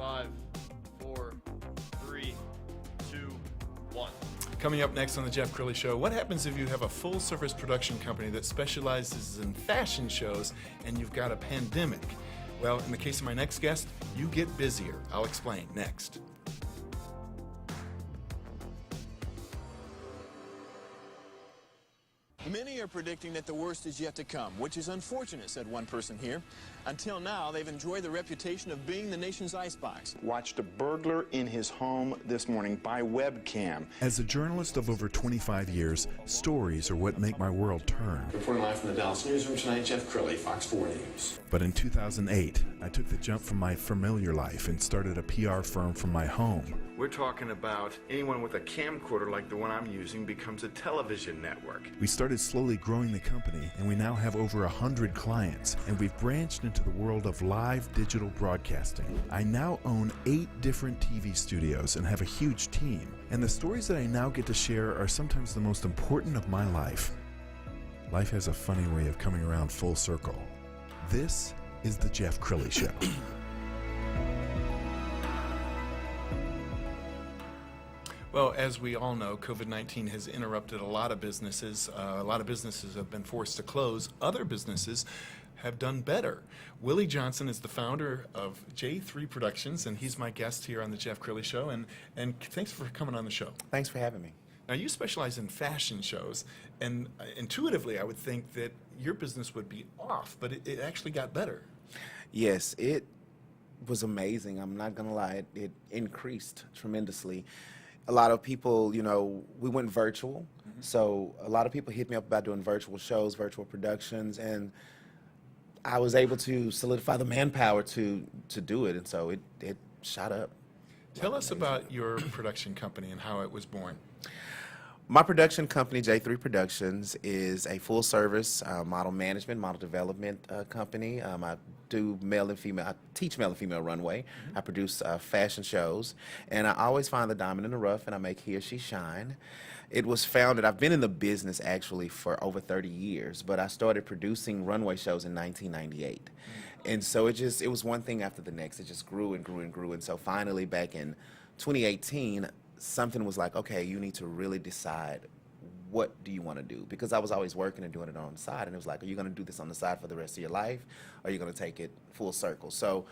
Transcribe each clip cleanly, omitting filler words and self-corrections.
5, 4, 3, 2, 1. Coming up next on the Jeff Crilley Show, what happens if you have a full-service production company that specializes in fashion shows and you've got a pandemic? Well, in the case of my next guest, you get busier. I'll explain next. Many are predicting that the worst is yet to come, which is unfortunate, said one person here. Until now, they've enjoyed the reputation of being the nation's icebox. Watched a burglar in his home this morning by webcam. As a journalist of over 25 years, stories are what make my world turn. Reporting live from the Dallas newsroom tonight, Jeff Crilley, Fox 4 News. But in 2008, I took the jump from my familiar life and started a PR firm from my home. We're talking about anyone with a camcorder like the one I'm using becomes a television network. We started slowly growing the company, and we now have over 100 clients, and we've branched into the world of live digital broadcasting. I now own 8 different TV studios and have a huge team, and the stories that I now get to share are sometimes the most important of my life. Life has a funny way of coming around full circle. This is the Jeff Crilley Show. Well, as we all know, COVID-19 has interrupted a lot of businesses. A lot of businesses have been forced to close. Other businesses have done better. Willie Johnson is the founder of J3 Productions, and he's my guest here on the Jeff Crilley Show. And thanks for coming on the show. Thanks for having me. Now, you specialize in fashion shows, and intuitively, I would think that your business would be off, but it actually got better. Yes, it was amazing. I'm not going to lie. It increased tremendously. A lot of people, you know, we went virtual. So a lot of people hit me up about doing virtual shows, virtual productions, and I was able to solidify the manpower to do it, and so it shot up. Tell us about your production company and how it was born. My production company, J3 Productions, is a full-service model management, model development company. I do male and female. I teach male and female runway. I produce fashion shows, and I always find the diamond in the rough, and I make he or she shine. It was founded. I've been in the business actually for over 30 years, but I started producing runway shows in 1998, and so it was one thing after the next. It just grew and grew and grew, and so finally back in 2018. Something was like, okay, you need to really decide what do you want to do, because I was always working and doing it on the side, and it was like, are you going to do this on the side for the rest of your life, or are you going to take it full circle? So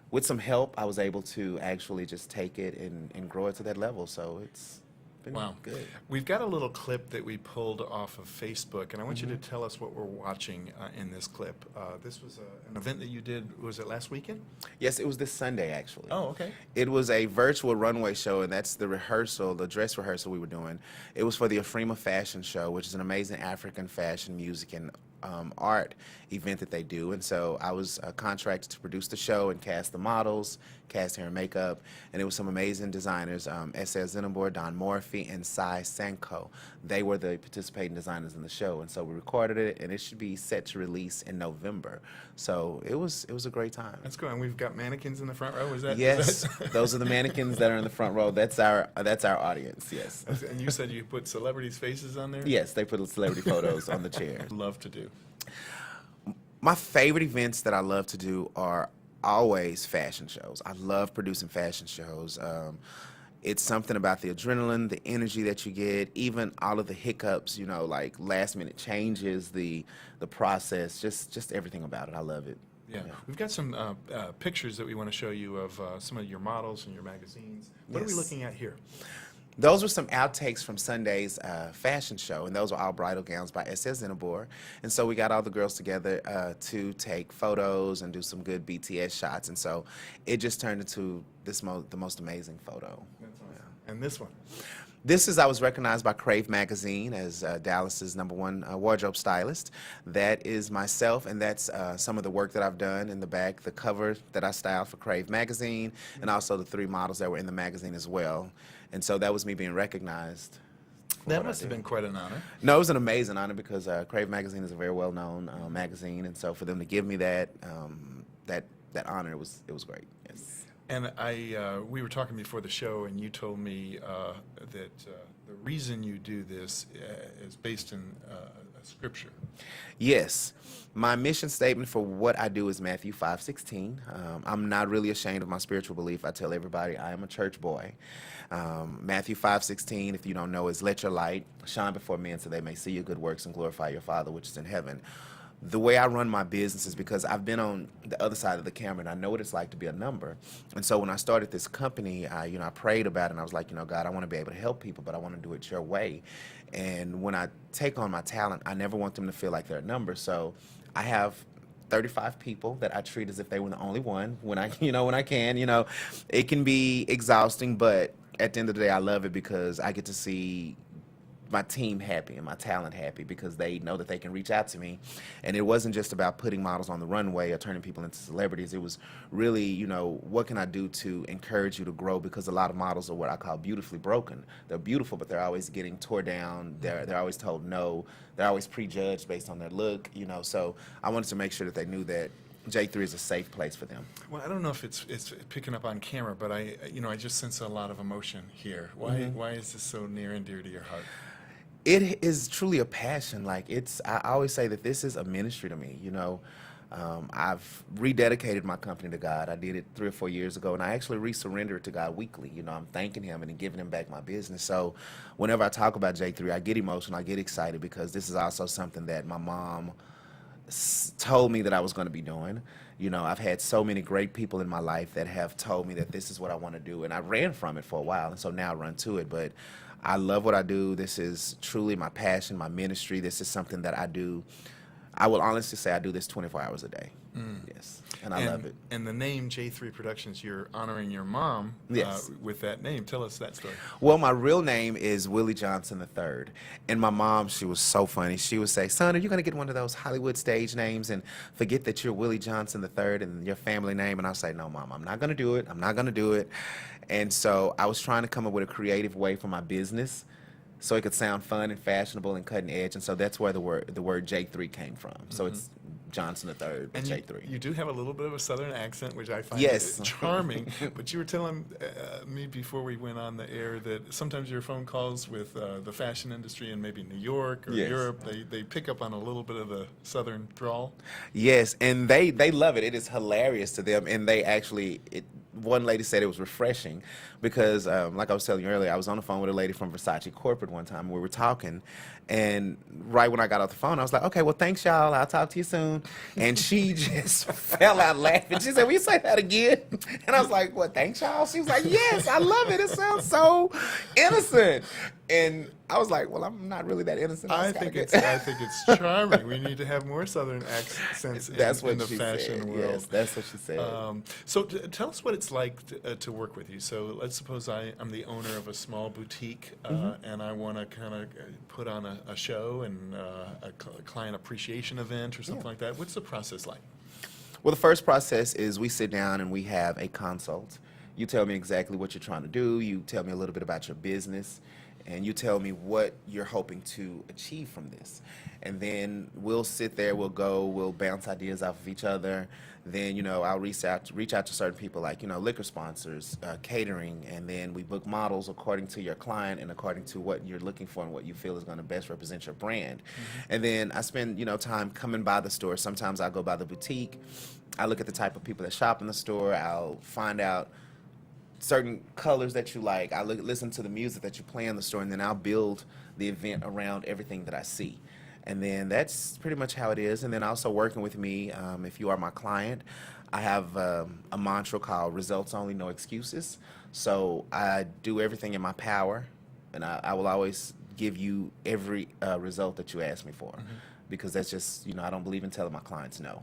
with some help, I was able to actually just take it and grow it to that level, so it's been good. We've got a little clip that we pulled off of Facebook, and I want you to tell us what we're watching in this clip. This was an event that you did, was it last weekend? Yes, it was this Sunday, actually. Oh, okay. It was a virtual runway show, and that's the rehearsal, the dress rehearsal we were doing. It was for the Afrima Fashion Show, which is an amazing African fashion, music, and art event that they do. And so I was contracted to produce the show and cast the models, cast hair and makeup, and it was some amazing designers, S.L. Zinabor, Don Morphy, and Sai Sanko. They were the participating designers in the show, and so we recorded it, and it should be set to release in November. So it was a great time. That's good. And we've got mannequins in the front row. Is that? Yes, those are the mannequins that are in the front row. That's our audience. Yes. And you said you put celebrities' faces on there? Yes, they put celebrity photos on the chair. Love to do. My favorite events that I love to do are always fashion shows. I love producing fashion shows. It's something about the adrenaline, the energy that you get, even all of the hiccups, you know, like last minute changes, the process, just everything about it. I love it. Yeah. We've got some pictures that we want to show you of some of your models and your magazines. What are we looking at here? Those were some outtakes from Sunday's fashion show, and those were all bridal gowns by S.L. Zinabor. And so we got all the girls together to take photos and do some good BTS shots, and so it just turned into the most amazing photo. That's awesome. Yeah. And this one? I was recognized by Crave Magazine as Dallas's #1 wardrobe stylist. That is myself, and that's some of the work that I've done in the back, the cover that I styled for Crave Magazine, and also the 3 models that were in the magazine as well. And so that was me being recognized. That must have been quite an honor. No, it was an amazing honor, because Crave Magazine is a very well-known magazine, and so for them to give me that that honor, it was great. Yes. And we were talking before the show, and you told me that the reason you do this is based in scripture. Yes. My mission statement for what I do is Matthew 5:16. I'm not really ashamed of my spiritual belief. I tell everybody I am a church boy. Matthew 5:16, if you don't know, is let your light shine before men so they may see your good works and glorify your Father which is in heaven. The way I run my business is because I've been on the other side of the camera and I know what it's like to be a number. And so when I started this company, I prayed about it and I was like, God, I want to be able to help people, but I want to do it your way. And when I take on my talent, I never want them to feel like they're a number. So I have 35 people that I treat as if they were the only one when I can. It can be exhausting, but at the end of the day, I love it because I get to see my team happy and my talent happy because they know that they can reach out to me. And it wasn't just about putting models on the runway or turning people into celebrities. It was really, what can I do to encourage you to grow? Because a lot of models are what I call beautifully broken. They're beautiful, but they're always getting tore down. They're always told no. They're always prejudged based on their look, So I wanted to make sure that they knew that J3 is a safe place for them. Well, I don't know if it's picking up on camera, but I just sense a lot of emotion here. Why is this so near and dear to your heart? It is truly a passion. I always say that this is a ministry to me. I've rededicated my company to God. I did it 3 or 4 years ago, and I actually re-surrender it to God weekly. I'm thanking Him and giving Him back my business. So whenever I talk about J3, I get emotional, I get excited because this is also something that my mom told me that I was going to be doing. I've had so many great people in my life that have told me that this is what I want to do, and I ran from it for a while, and so now I run to it. But I love what I do. This is truly my passion, my ministry. This is something that I do. I will honestly say I do this 24 hours a day. Yes, and I love it. And the name J3 Productions, you're honoring your mom Yes. With that name. Tell us that story. Well, my real name is Willie Johnson III. And my mom, she was so funny. She would say, son, are you going to get one of those Hollywood stage names and forget that you're Willie Johnson III and your family name? And I'll say, no, Mom, I'm not going to do it. I'm not going to do it. And so I was trying to come up with a creative way for my business so it could sound fun and fashionable and cutting edge. And so that's where the word J3 came from. So it's Johnson III, And J3. you do have a little bit of a southern accent, which I find Yes. charming. But you were telling me before we went on the air that sometimes your phone calls with the fashion industry in maybe New York or Yes. Europe, they pick up on a little bit of the southern drawl. Yes, and they love it. It is hilarious to them, and they actually. One lady said it was refreshing because, like I was telling you earlier, I was on the phone with a lady from Versace Corporate one time. We were talking, and right when I got off the phone, I was like, okay, well, thanks, y'all. I'll talk to you soon. And she just fell out laughing. She said, will you say that again? And I was like, what, thanks, y'all? She was like, yes, I love it. It sounds so innocent. And I was like, well, I'm not really that innocent. I think it's charming. We need to have more southern accents in the fashion world. Yes, that's what she said. So tell us what it's like to work with you. So let's suppose I'm the owner of a small boutique and I want to kind of put on a show and a client appreciation event or something like that. What's the process like? Well, the first process is we sit down and we have a consult. You tell me exactly what you're trying to do. You tell me a little bit about your business. And you tell me what you're hoping to achieve from this. And then we'll sit there, we'll bounce ideas off of each other. Then, I'll reach out to certain people like, liquor sponsors, catering, and then we book models according to your client and according to what you're looking for and what you feel is going to best represent your brand. And then I spend, time coming by the store. Sometimes I'll go by the boutique. I look at the type of people that shop in the store. I'll find out certain colors that you like. I listen to the music that you play in the store, and then I'll build the event around everything that I see. And then that's pretty much how it is. And then also working with me, if you are my client, I have a mantra called results only, no excuses. So I do everything in my power, and I will always give you every result that you ask me for. Because that's just, I don't believe in telling my clients no.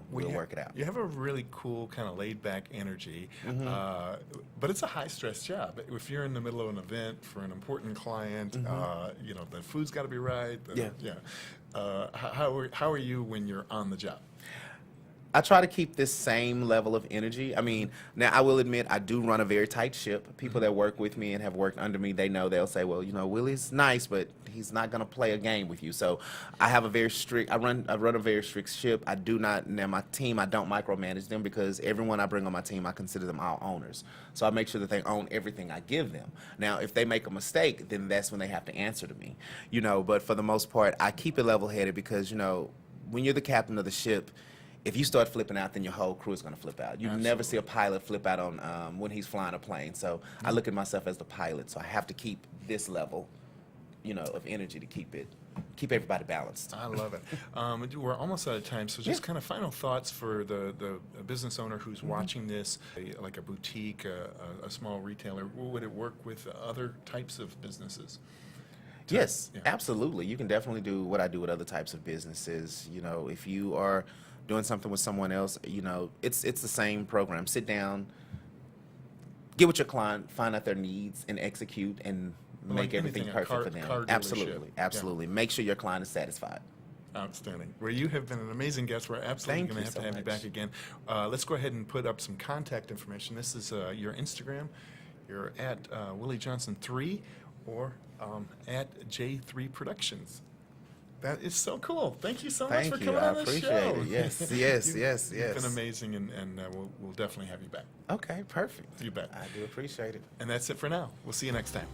We'll work it out. You have a really cool kind of laid-back energy, but it's a high-stress job. If you're in the middle of an event for an important client, the food's got to be right. How are you when you're on the job? I try to keep this same level of energy. I mean, now I will admit I do run a very tight ship. People that work with me and have worked under me, they'll say, well, Willie's nice, but he's not going to play a game with you. So I have I run a very strict ship. I do not, now my team, I don't micromanage them because everyone I bring on my team, I consider them all owners. So I make sure that they own everything I give them. Now, if they make a mistake, then that's when they have to answer to me. But for the most part, I keep it level-headed because, when you're the captain of the ship, if you start flipping out, then your whole crew is going to flip out. You never see a pilot flip out on when he's flying a plane. So I look at myself as the pilot. So I have to keep this level, of energy to keep everybody balanced. I love it. We're almost out of time, so just kind of final thoughts for the business owner who's watching this, like a boutique, a small retailer. Would it work with other types of businesses? Yes, absolutely. You can definitely do what I do with other types of businesses. If you are doing something with someone else, it's the same program. Sit down, get with your client, find out their needs, and execute and make everything perfect for them. Absolutely, absolutely. Yeah. Make sure your client is satisfied. Outstanding. Well, you have been an amazing guest. We're absolutely going to have you back again. Let's go ahead and put up some contact information. This is your Instagram. You're at Willie Johnson 3 or at J3 Productions. That is so cool. Thank you so much for coming on the show. I appreciate it. Yes. You've been amazing, and we'll definitely have you back. Okay, perfect. You bet. I do appreciate it. And that's it for now. We'll see you next time.